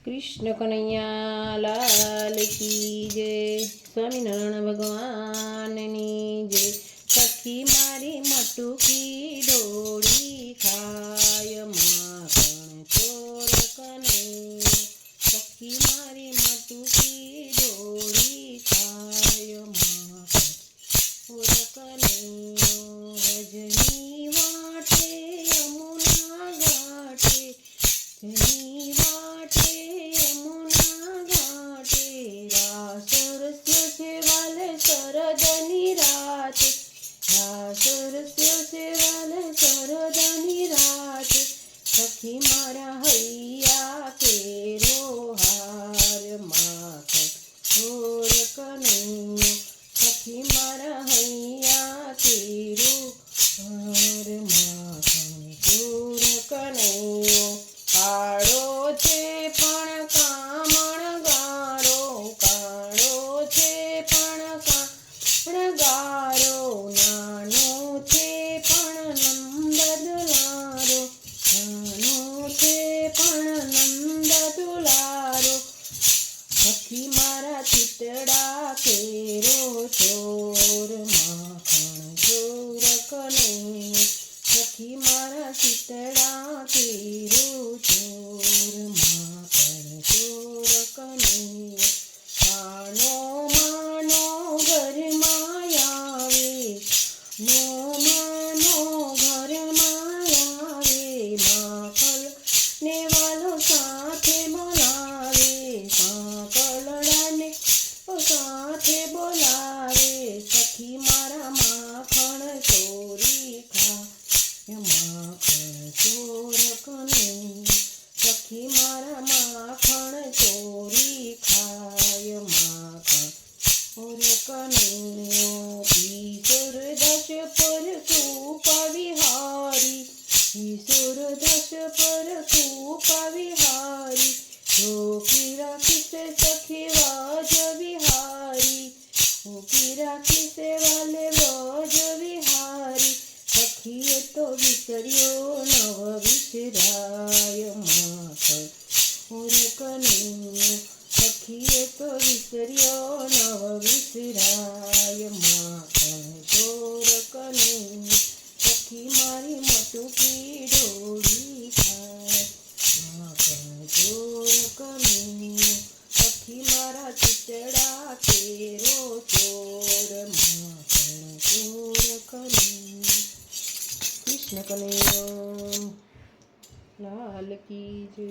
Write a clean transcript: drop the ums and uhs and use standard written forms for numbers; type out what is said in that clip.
कृष्ण कन्हैया लाल की जय। स्वामीनारायण भगवान नी जय। सखी मारी मटुकी डोળી खाय माखण ચોર કનૈયો। सखी मारी मटुकी डोળી खाय माखण ચોર કનૈયો। રજની વાટે યમુના ઘાટે, રજની વાટે યમુના ઘાટે, રાસ રસ્યો છે વાલે શરદની રાતે, રાસ રસ્યો છે વાલે શરદની રાતે। સખી મારા હૈયા કેરો હાર માખણ ચોર કનૈયો। સખી મારા હૈયા કેરો હાર માખણ ચોર કનૈયો। કાળો છે પણ કામણ ગારો, કાળો છે પણ કામણ ગારો, નાનો છે પણ નંદ દુલારો, નાનો છે પણ નંદ દુલારો। સખી મારા ચિતડા કેરો ચોર માખણ ચોર કનૈયો। સખી મારા ચિતડા કેરો ચોર માખણ ચોર કનૈયો। માનો માનો ઘરમાં આવે, નો માનો ઘરમાં આવે, માખણ ને વાલો સાથે બોલાવે, સાંકળડાને સાથે બોલાવે। સખી મારા માખણ ચોરી ખાય માખણ ચોર કનૈયો। સખી મારા માખણ ચોરી ખાય માખણ ચોર કનૈયો। ઈશ્વર દશ પર કૃપા વિહારી, ઈશ્વર દશ પર કૃપા વિહારી, રોકી રાખીશે સખી વાજ વિહારી, રોકી રાખીશે વાલે વાજ વિહારી। સખીએ તો વિસર્યો નવ વિસરાય માખણ ચોર કનૈયો। સખીએ તો વિસર્યો નવ વિસરાય માખણ ચોર કનૈયો। સખી મારી મટુકી ડોળી ખાય માખણ ચોર કનૈયો। સખી મારા ચિતડા કેરો ચોર માખણ ચોર કનૈયો। કૃષ્ણ કનૈયો લાલ કી જય।